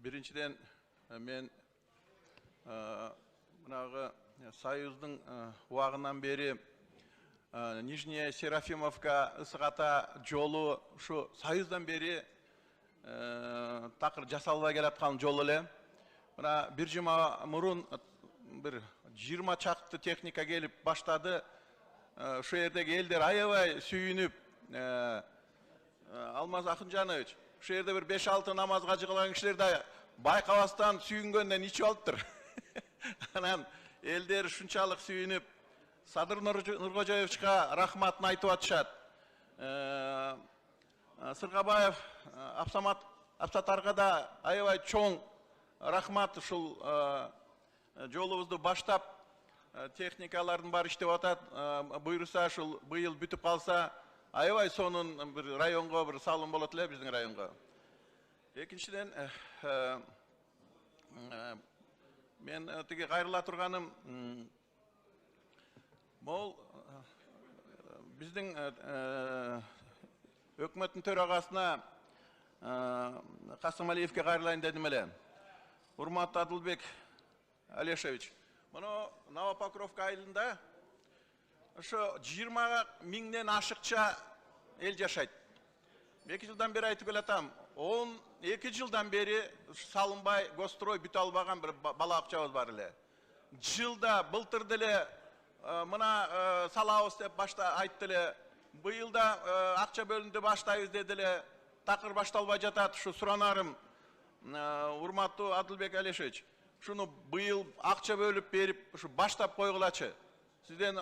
Биринчиден мен мынагы Союздың уагынан бери Нижняя Серафимовка Ысыгата жолу ушу Союздан бери такыр жасалбай келаткан жол эле. Мына бир жума мурун бир 20 чакты техника келип баштады. Шу жердеги элдер аябай сүйүнүп, Алмаз Акынжанович, шу жерде бир 5-6 намазга жыгылган кишилер да байкабастан сүйүнгөндөн ичип алыптыр. Анан элдер шунчалык сүйүнүп, Садыр Нуркожоевичка рахматын айтып атышат. Сыргабаев Апсатарга да аябай чоң рахмат, ушул жолубузду баштап техникалардын баары иштеп атат. Буйруса ушул быйыл бүтүп калса, аябай сонун бир районго бир салым болот эле, биздин районго. Экинчиден, мен тиги кайрыла турганым, бул биздин өкмөттүн төрагасына Касымалиевке кайрылайын дедим эле. Урматтуу Адылбек Алешевич, мына Новопокровка айылында ошо 20 миңден ашыкча эл жашайт. 2 жылдан бери айтып келатам, 12 жылдан бери салынбай, гострой бүтө албаган бир бала акчабыз бар эле. Жылда былтыр деле мына салабыз деп башта айтты эле. Быйылда акча бөлүндү баштайбыз деди эле. Такыр башталбай жатат. Ушу суранарым, урматтуу Адылбек Алешевич, шуну быйыл акча бөлүп берип, ушу баштап койгулачы. Сизден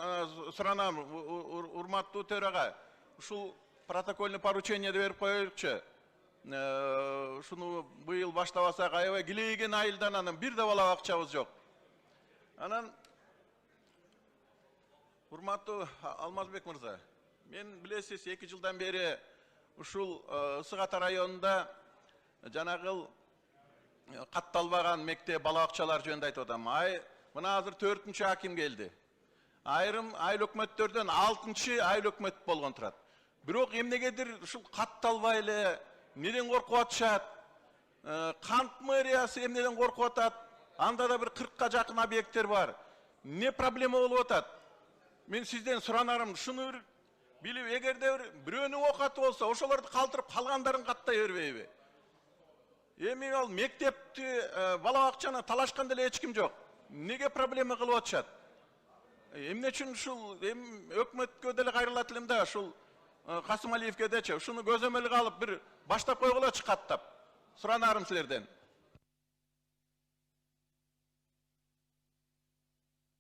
суранам, урматтуу төрага, ушул протокольный поручение берип коелучу. Шуну быйыл баштабасак, аябай килейген айылдан анан бир да бала акчабыз жок. Анан урматтуу Алмазбек мырза, мен билесиз 2 жылдан бери ушул Ысыгата районунда жанагыл катталбаган мектеп бала акчалар жөнүндө айтып атам. Мына азыр 4-чү аким келди. Айрым айыл өкмөттөрдөн 6-чы айыл өкмөт болгон турат. Бирок эмнегедир ушул катталбай эле, неден коркуп атышат? Кант мэриясы эмнеден коркуп атат? Анда да бир 40-ка жакын объекттер бар. Не проблема болуп атат? Мен сизден суранарым, шуну билип, эгерде бирөөнүн окаты болсо, ошолорду калтырып калгандарын каттай бербейби? Эми ал мектепти, бала акчаны талашкан деле эч ким жок. Неге проблема кылып атышат? Эмне үчүн ушул өкмөткө деле кайрылат элем да, ушул Касымалиевке дечи, ушуну көзөмөлгө алып бир баштап койгулачы каттап. Суранарым силерден.